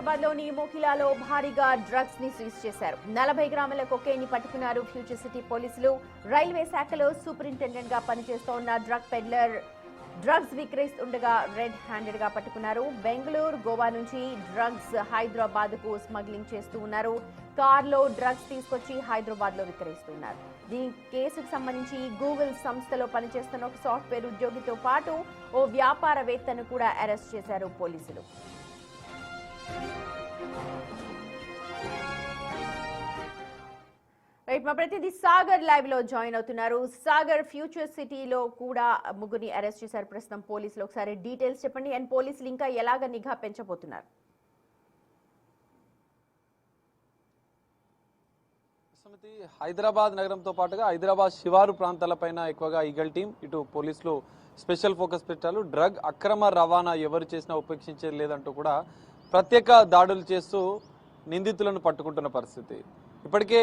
హైదరాబాద్లోని మోకిలాలో భారీగా డ్రగ్స్ ని సీజ్ చేశారు. 40 గ్రాముల కొకైన్ ని పట్టుకున్నారు ఫ్యూచర్ సిటీ పోలీసులు. రైల్వే శాఖలో సూపరింటెండెంట్ గా పనిచేస్తోన్న డ్రగ్ పెడ్లర్ డ్రగ్స్ విక్రయిస్తుండగా రెడ్ హ్యాండెడ్ గా పట్టుకున్నారు. బెంగళూరు, గోవా నుంచి డ్రగ్స్ హైదరాబాద్ కు స్మగ్లింగ్ చేస్తూ ఉన్నారు. కార్లో డ్రగ్స్ తీసుకొచ్చి హైదరాబాద్ లో విక్రయిస్తున్నారు. దీని కేసుకు సంబంధించి గూగుల్ సంస్థలో పనిచేస్తున్న ఒక సాఫ్ట్వేర్ ఉద్యోగితో పాటు ఓ వ్యాపారవేత్తను కూడా అరెస్ట్ చేశారు పోలీసులు. రైట్, మా ప్రతినిధి సాగర్ లైవ్ లో జాయిన్ అవుతున్నారు. సాగర్, ఫ్యూచర్ సిటీలో కూడా ముగ్గురిని అరెస్ట్ చేశారు ప్రస్తుతం పోలీసులు. ఒకసారి డీటెయిల్స్ చెప్పండి. అండ్ పోలీసులు ఇంకా ఎలాగ నిఘా పెంచబోతున్నారు? హైదరాబాద్ నగరంతో పాటుగా హైదరాబాద్ శివారు ప్రాంతాలపైన ఎక్కువగా ఈగల్ టీం, ఇటు పోలీసులు స్పెషల్ ఫోకస్ పెట్టారు. డ్రగ్ అక్రమ రవాణా ఎవరు చేసినా ఉపేక్షించేది లేదంటూ కూడా ప్రత్యేక దాడులు చేస్తూ నిందితులను పట్టుకుంటున్న పరిస్థితి. ఇప్పటికే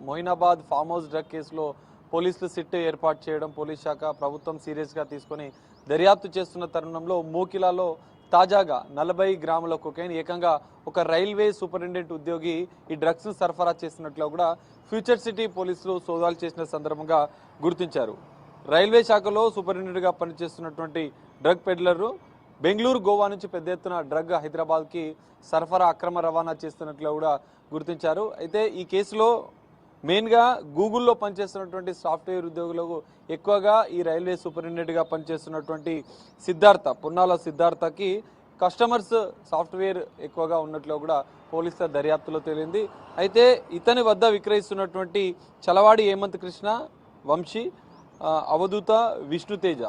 మొయినాబాద్ ఫామ్ హౌస్ డ్రగ్ కేసులో పోలీసులు సిట్ ఏర్పాటు చేయడం పోలీస్ శాఖ ప్రభుత్వం సీరియస్గా తీసుకొని దర్యాప్తు చేస్తున్న తరుణంలో మోకిలాలో తాజాగా 40 గ్రాముల కొకైన్ ఏకంగా ఒక రైల్వే సూపరింటెండెంట్ ఉద్యోగి ఈ డ్రగ్స్ ను సరఫరా చేస్తున్నట్లు కూడా ఫ్యూచర్ సిటీ పోలీసులు సోదాలు చేసిన సందర్భంగా గుర్తించారు. రైల్వే శాఖలో సూపరింటెండెంట్ గా పనిచేస్తున్నటువంటి డ్రగ్ పెడ్లర్ బెంగళూరు, గోవా నుంచి పెద్ద ఎత్తున డ్రగ్ హైదరాబాద్ కి సరఫరా అక్రమ రవాణా చేస్తున్నట్లు కూడా గుర్తించారు. అయితే ఈ కేసులో మెయిన్ గా గూగుల్లో పనిచేస్తున్నటువంటి సాఫ్ట్వేర్ ఉద్యోగులకు ఎక్కువగా ఈ రైల్వే సూపరింటెండెంట్ గా పనిచేస్తున్నటువంటి పొన్నాల సిద్ధార్థకి కస్టమర్స్ సాఫ్ట్వేర్ ఎక్కువగా ఉన్నట్లు కూడా పోలీసుల దర్యాప్తులో తేలింది. అయితే ఇతని వద్ద విక్రయిస్తున్నటువంటి చలవాడి హేమంత్ కృష్ణ, వంశీ, అవధూత, విష్ణుతేజ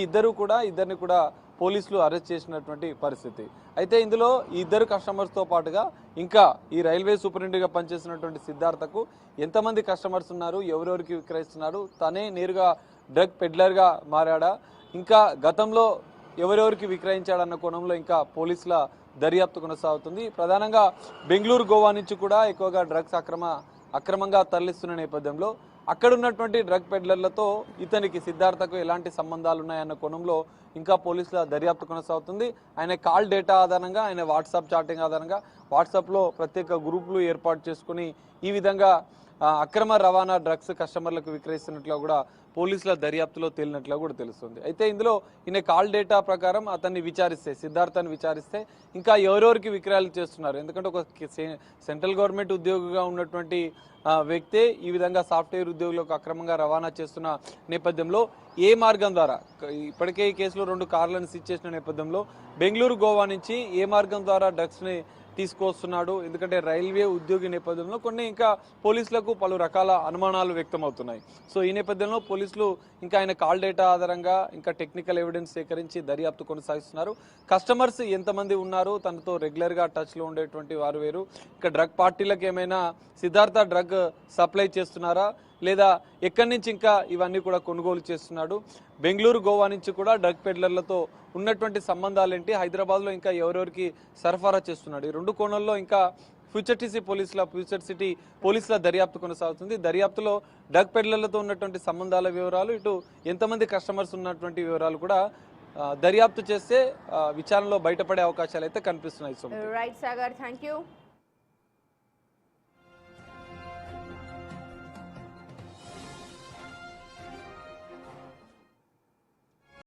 ఇద్దరిని కూడా పోలీసులు అరెస్ట్ చేసినటువంటి పరిస్థితి. అయితే ఇందులో ఈ ఇద్దరు కస్టమర్స్తో పాటుగా ఇంకా ఈ రైల్వే సూపరింటెండెంట్గా పనిచేస్తున్నటువంటి సిద్ధార్థకు ఎంతమంది కస్టమర్స్ ఉన్నారు, ఎవరెవరికి విక్రయిస్తున్నారు, తనే నేరుగా డ్రగ్ పెడ్లర్గా మారాడా, ఇంకా గతంలో ఎవరెవరికి విక్రయించాడన్న కోణంలో ఇంకా పోలీసుల దర్యాప్తు కొనసాగుతుంది. ప్రధానంగా బెంగళూరు, గోవా నుంచి కూడా ఎక్కువగా డ్రగ్స్ అక్రమంగా తరలిస్తున్న నేపథ్యంలో అక్కడ ఉన్నటువంటి డ్రగ్ పెడ్లర్లతో ఇతనికి సిద్ధార్థకు ఎలాంటి సంబంధాలు ఉన్నాయన్న కోణంలో ఇంకా పోలీసుల దర్యాప్తు కొనసాగుతుంది. ఆయన కాల్ డేటా ఆధారంగా, ఆయన వాట్సాప్ చాటింగ్ ఆధారంగా వాట్సాప్లో ప్రత్యేక గ్రూపులు ఏర్పాటు చేసుకుని ఈ విధంగా అక్రమ రవాణా డ్రగ్స్ కస్టమర్లకు విక్రయిస్తున్నట్లు కూడా పోలీసుల దర్యాప్తులో తేలినట్లు కూడా తెలుస్తుంది. అయితే ఇందులో ఈయన కాల్ డేటా ప్రకారం అతన్ని సిద్ధార్థని విచారిస్తే ఇంకా ఎవరెవరికి విక్రయాలు చేస్తున్నారు, ఎందుకంటే ఒక సెంట్రల్ గవర్నమెంట్ ఉద్యోగిగా ఉన్నటువంటి వ్యక్తే ఈ విధంగా సాఫ్ట్వేర్ ఉద్యోగులకు అక్రమంగా రవాణా చేస్తున్న నేపథ్యంలో ఏ మార్గం ద్వారా, ఇప్పటికే ఈ కేసులో 2 కార్లను సీజ్ చేసిన నేపథ్యంలో బెంగళూరు, గోవా నుంచి ఏ మార్గం ద్వారా డ్రగ్స్ని తీసుకొస్తున్నాడు, ఎందుకంటే రైల్వే ఉద్యోగి నేపథ్యంలో కొన్ని ఇంకా పోలీసులకు పలు రకాల అనుమానాలు వ్యక్తమవుతున్నాయి. సో ఈ నేపథ్యంలో పోలీసులు ఇంకా ఆయన కాల్ డేటా ఆధారంగా ఇంకా టెక్నికల్ ఎవిడెన్స్ సేకరించి దర్యాప్తు కొనసాగిస్తున్నారు. కస్టమర్స్ ఎంతమంది ఉన్నారు, తనతో రెగ్యులర్గా టచ్లో ఉండేటువంటి వారు వేరు, ఇంకా డ్రగ్ పార్టీలకు ఏమైనా సిద్ధార్థ డ్రగ్ సప్లై చేస్తున్నారా లేదా ఎక్కడి నుంచి ఇంకా ఇవన్నీ కూడా కొనుగోలు చేస్తున్నాడు, బెంగళూరు, గోవా నుంచి కూడా డ్రగ్ పెడ్లర్లతో ఉన్నటువంటి సంబంధాలు ఏంటి, హైదరాబాద్లో ఇంకా ఎవరెవరికి సరఫరా చేస్తున్నాడు, ఈ 2 కోణాల్లో ఇంకా ఫ్యూచర్ సిటీ పోలీసుల దర్యాప్తు కొనసాగుతుంది. దర్యాప్తులో డ్రగ్ పెడ్లర్లతో ఉన్నటువంటి సంబంధాల వివరాలు, ఇటు ఎంతమంది కస్టమర్స్ ఉన్నటువంటి వివరాలు కూడా దర్యాప్తు చేస్తే విచారణలో బయటపడే అవకాశాలు అయితే కనిపిస్తున్నాయి. Right Sagar, thank you.